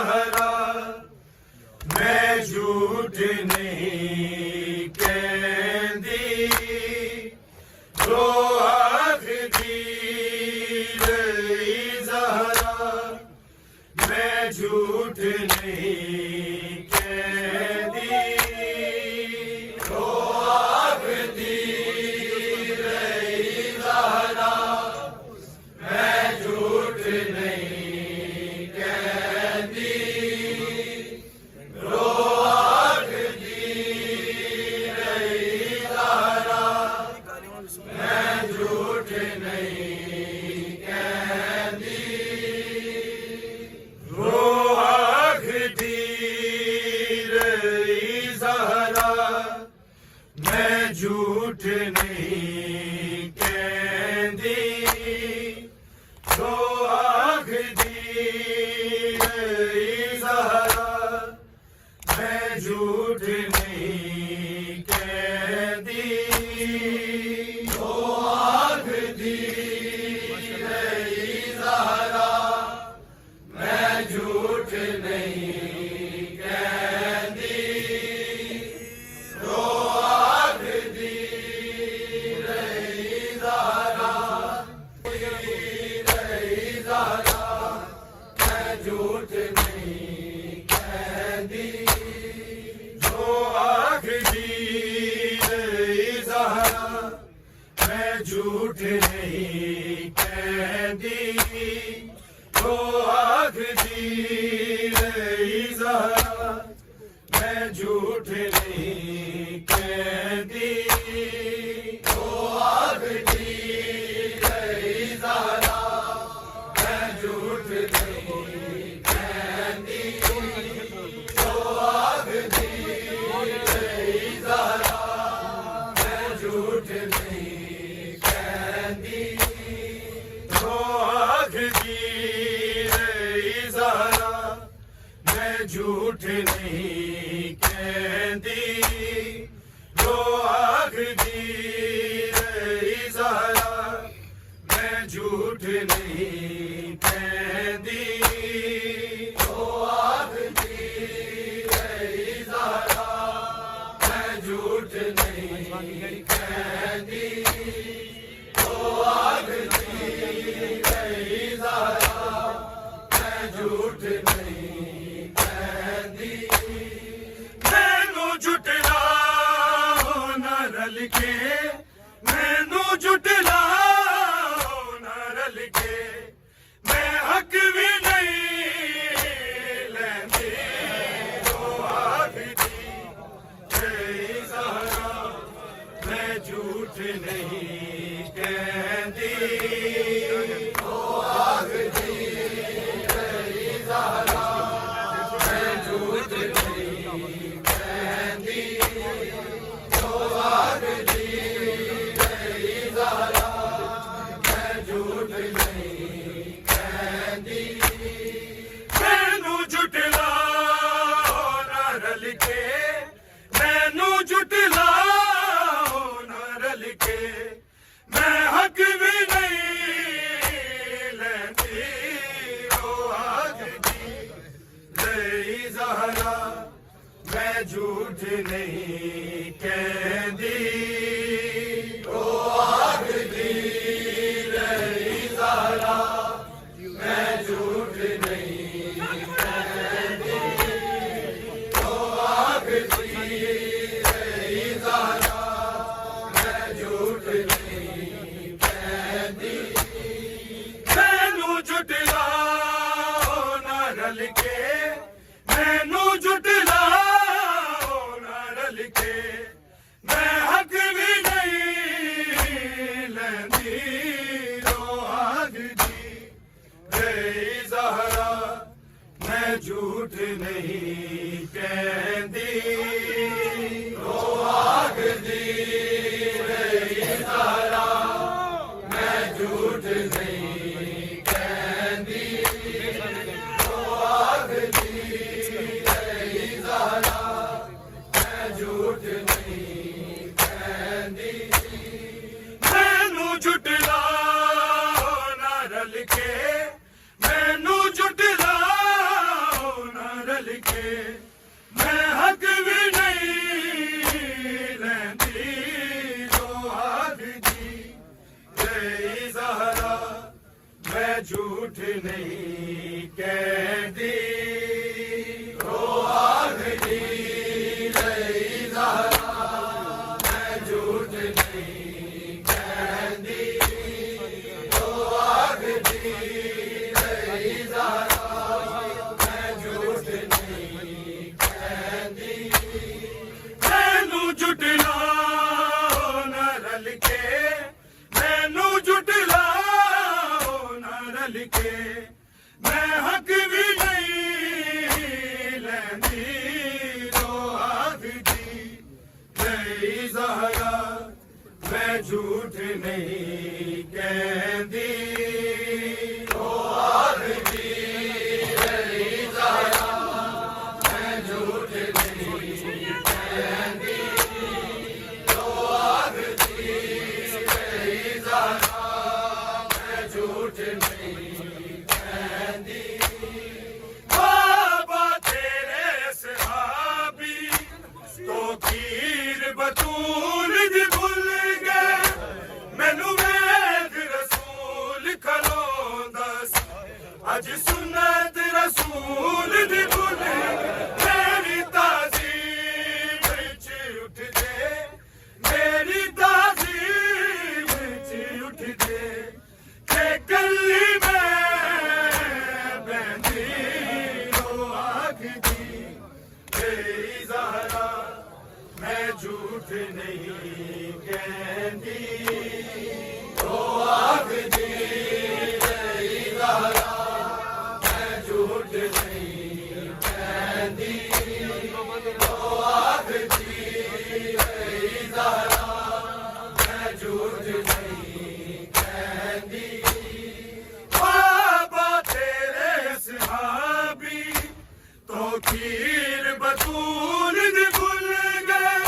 ज़हरा मैं झूठ नहीं कहंदी जो आखदी रही ज़हरा मैं झूठ नहीं कहंदी जो आखदी रही ज़हरा मैं झूठ नहीं कहंदी जो आखदी रही ज़हरा मैं झूठ नहीं कहंदी जो आखदी रही ज़हरा मैं झूठ नहीं कहंदी जो आखदी रही ज़हरा मैं झूठ नहीं कहंदी जो आखदी रही ज़हरा मैं झूठ नहीं कहंदी जो आखदी रही ज़हरा मैं झूठ नहीं कहंदी जो आखदी रही ज़हरा मैं झूठ नहीं कहंदी जो आखदी रही ज़हरा मैं झूठ नहीं कहंदी जो आखदी रही ज़हरा मैं झूठ नहीं कहंदी जो आखदी रही ज़हरा मैं झूठ नहीं कहंदी जो आखदी रही ज़हरा मैं झूठ नहीं कहंदी जो आखदी रही ज़हरा मैं झूठ नहीं कहंदी जो आखदी रही ज़हरा मैं झूठ नहीं कहंदी जो आखदी रही ज़हरा मैं झूठ नहीं कहंदी मैनू झुटलाओ ना रल के मैनू झुटलाओ ना रल के मैं हक भी नहीं लैंदी जो आखदी रही ज़हरा मैं झूठ नहीं कहंदी जो आखदी रही ज़हरा मैं झूठ नहीं कहंदी जो आखदी रही ज़हरा मैं झूठ नहीं कहंदी मैनू झुटलाओ ना रल के मैनू झुटलाओ ना रल के मैं हक भी नहीं लैंदी ओ आखदी रही ज़हरा मैं झूठ नहीं कहंदी ओ आखदी रही ज़हरा मैं झूठ नहीं कहंदी ओ आखदी रही ज़हरा मैं झूठ नहीं कहंदी मैनू झुटलाओ ना रल के मैनू झुटलाओ ना रल के मैं हक भी नहीं लैंदी जो आखदी रही ज़हरा मैं झूठ नहीं कहंदी जो आखदी रही ज़हरा मैं झूठ नहीं कहंदी जो आखदी रही ज़हरा मैं झूठ नहीं कहंदी मैनू झुटलाओ ना रल के मैनू झुटलाओ ना मैं हक भी नहीं लैंदी जो आखदी गई ज़हरा मैं झूठ नहीं कहती जो आखदी गई ज़हरा मैं झूठ नहीं कहती जो आखदी गई ज़हरा मैं झूठ नहीं कहती मैनू जुटलाओ ना रल के मैनू जुटलाओ ना रल के मैं हक भी नहीं लैंदी जो आखदी गई ज़हरा मैं झूठ नहीं कहती जो आखदी गई ज़हरा मैं झूठ नहीं कहती जो आखदी गई ज़हरा मैं झूठ नहीं कहती बाबा तेरे सहाबी तो खीर बतूल दी भुल गए मैनू वेद रसूल खलोंदा सी अज सुन्नत रसूल दी भुल गए मेरी ताज़ीम विच उठ दे मेरी ताज़ीम विच उठ दे ते कल्ली मैं बहंदी रो आखदी गई ज़हरा मैं झूठ नहीं कहती जो आखदी गई ज़हरा मैं झूठ नहीं कहती जो आखदी गई ज़हरा मैं झूठ नहीं कहती बाबा तेरे सहाबी तो खीर बतूल दी भुल गए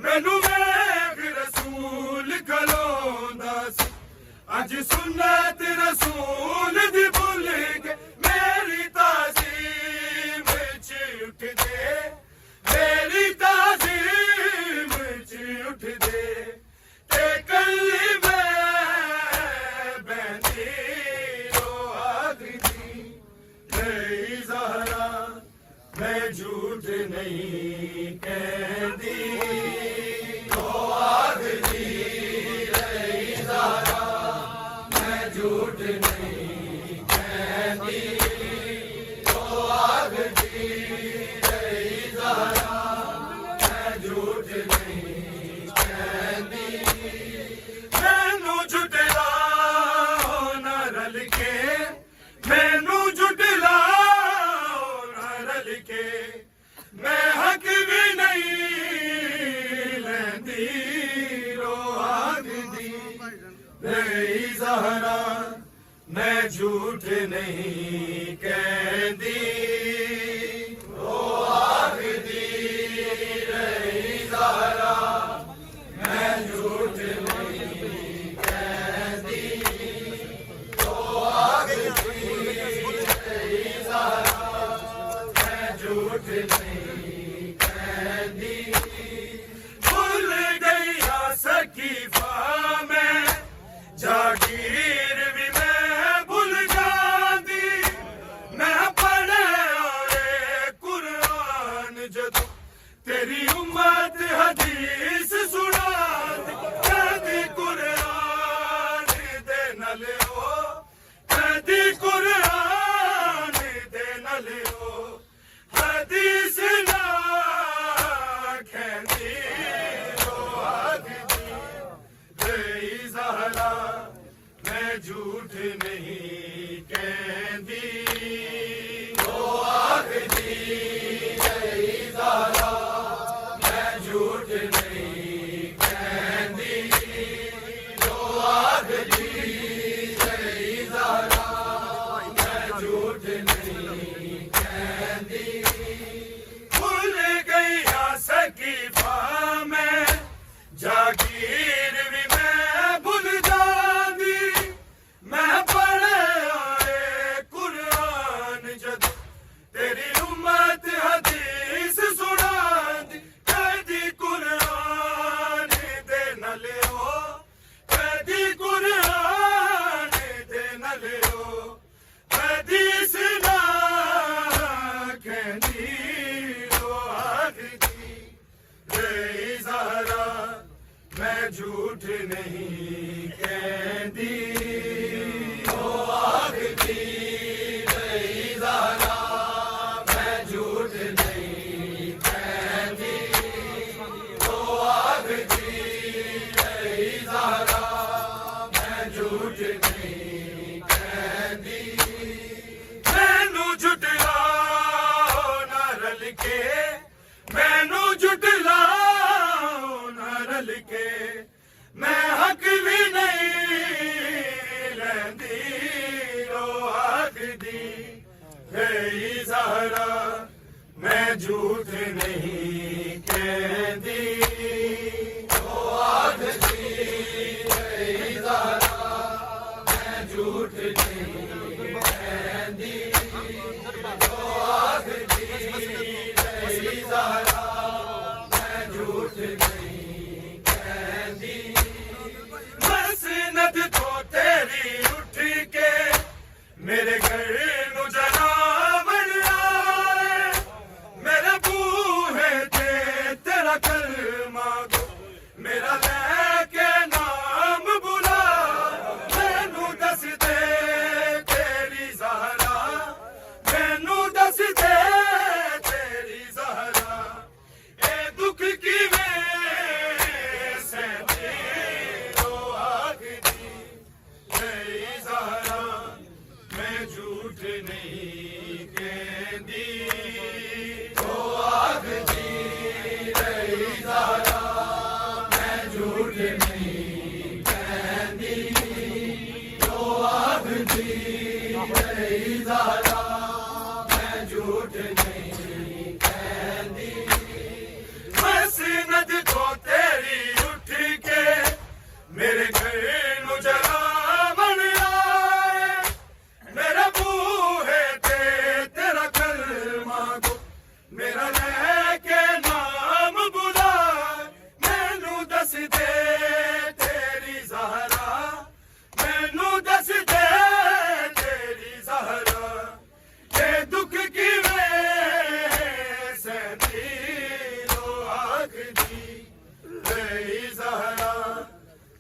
मैनू वेख रसूल खलोंदा सी अज सुन्नत रसूल दी भुल गए मेरी ताज़ीम विच उठ दे मेरी ताज़ीम विच उठ दे ते कल्ली मैं बहंदी रो आखदी गई ज़हरा मैं झूठ नहीं कहती जो आखदी गई ज़हरा मैं झूठ नहीं कहती जो आखदी गई ज़हरा मैं झूठ नहीं कहती मैनू जुटलाओ ना रल के मैनू जुटलाओ ना रल के मैं हक भी नहीं लैंदी रो आखदी गई ज़हरा मैं झूठ नहीं कहती जो आखदी गई ज़हरा मैं झूठ नहीं कहती जो आखदी गई ज़हरा मैं झूठ नहीं कहती भूल गई सकीफा मैं जागीर भी मैं भूल जाती मैं पढ़े आए कुरान जदों तेरी उम्मत हदीस सुनाती कदी कुरान दे नाल ओ कदी कुरान दे नाल ओ हदीस ना कहती जो आखदी गई ज़हरा मैं झूठ नहीं कहती जो आखदी गई ज़हरा मैं झूठ नहीं कहती जो आखदी गई ज़हरा मैं झूठ नहीं कहती भूल गई सकीफा मैं जागीर भी मैं भूल जाती मैं पढ़े आए कुरान जद तेरी उम्मत झूठ नहीं कहती ओ आखदी रही ज़हरा मैं झूठ नहीं कहती ओ आखदी रही ज़हरा मैं झूठ नहीं कहती मैनू झुटलाओ ना रल के मैनू झुटलाओ ना रल के मैं हक भी नहीं लैंदी ओ आखदी रही ज़हरा मैं झूठ नहीं कहती ओ आखदी रही ज़हरा मैं झूठ नहीं कहती ओ आखदी रही ज़हरा मैं झूठ नहीं कहती मसनद तो तेरी उठ के मेरे घर नू जनावर आए मेरे बूहे ते तेरा कलमा गो मेरा लेके नाम बुला मैनू दस दे तेरी ज़हरा मैनू दस दे तेरी ज़हरा ए दुख की झूठ नहीं कहती ओ आखदी रही ज़हरा मैं झूठ नहीं कहती ओ आखदी रही ज़हरा मैं झूठ नहीं कहती मसनद तो तेरी उठ के मेरे घर नू जलावन आए मेरे बूहे ते तेरा कलमा गो मेरा लेके नाम बुला मैनू दस दे तेरी ज़हरा मैनू दस दे तेरी ज़हरा ये दुख की सहती लो आखदी रही ज़हरा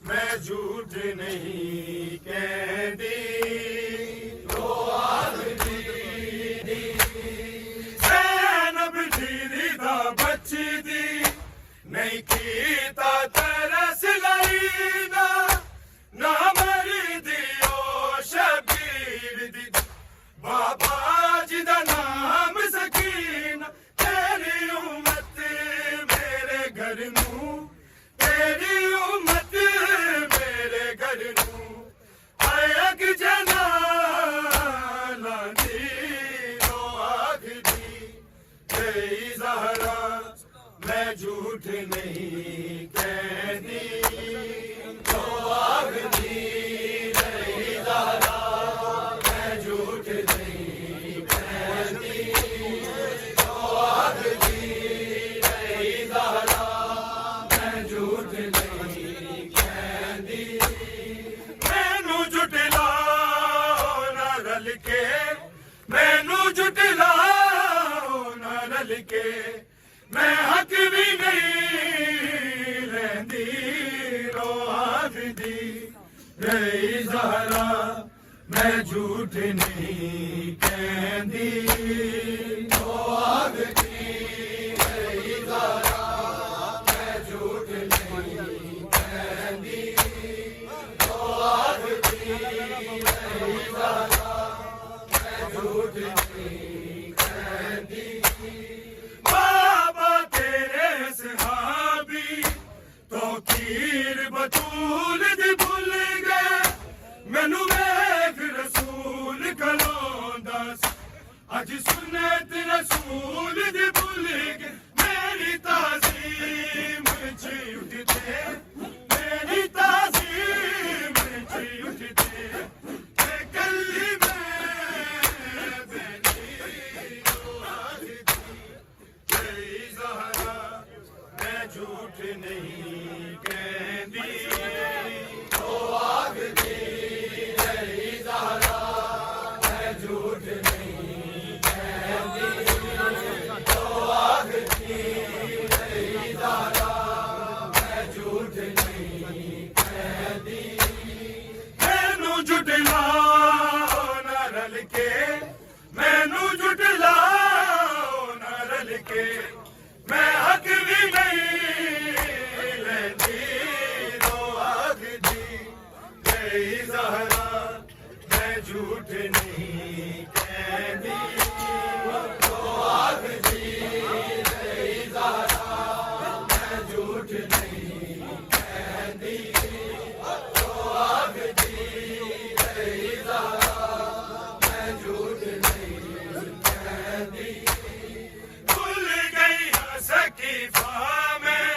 मैं झूठ नहीं कहती बच्ची दी नहीं कीता तरस लईदा ना मरी दियो शबीर दी बाबा जी दा नाम सकीना तेरी उम्मत मेरे घर नू तेरी उम्मत मेरे घर नू आयक जना लांदी लो आखदी रही ज़हरा मैं झूठ नहीं कहती ओ आखदी रही ज़हरा मैं झूठ नहीं कहती ओ आखदी रही ज़हरा मैं झूठ नहीं कहती मैनू झुटलाओ ना रल के मैनू झुटलाओ ना रल के मैं हक भी नहीं लैंदी रो आखदी रही ज़हरा मैं झूठ नहीं कहती ओ आखदी रही ज़हरा मैं झूठ नहीं कहती ओ आखदी रही ज़हरा मैं झूठ नहीं कहती बाबा तेरे सहाबी तो खीर बतूल दी भुल गए मैनू वेख रसूल कलोंदा अज सुन्नत रसूल दी भुल गए मेरी ताज़ीम च उठते मेरी ताज़ीम च उठते कल्ली झूठ नहीं कहती ओ आखदी रही ज़हरा मैं झूठ नहीं कहती ओ आखदी रही ज़हरा मैं झूठ नहीं मैनू जुटलाओ ना रल के मैं हक भी नहीं लेंदी रो आखदी गई ज़हरा मैं झूठ नहीं कहंदी रो आखदी गई ज़हरा मैं झूठ नहीं कहंदी रो आखदी गई ज़हरा मैं झूठ नहीं कहंदी भूल गई सकीफा में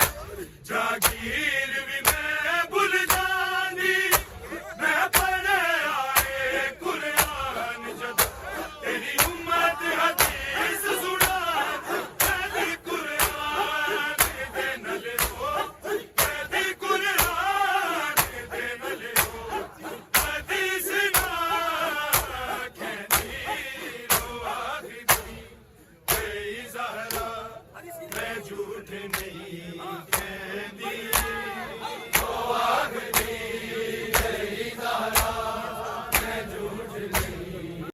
जागीर भी मैं भूल जानी मैं पढ़े आए कुरान जब तेरी उम्मत हदीस सुना कहती कुरान दे न ले हो कहती कुरान दे न ले हो हदीस ना कहती रो आखदी गई ज़हरा मैं झूठ नहीं कहंदी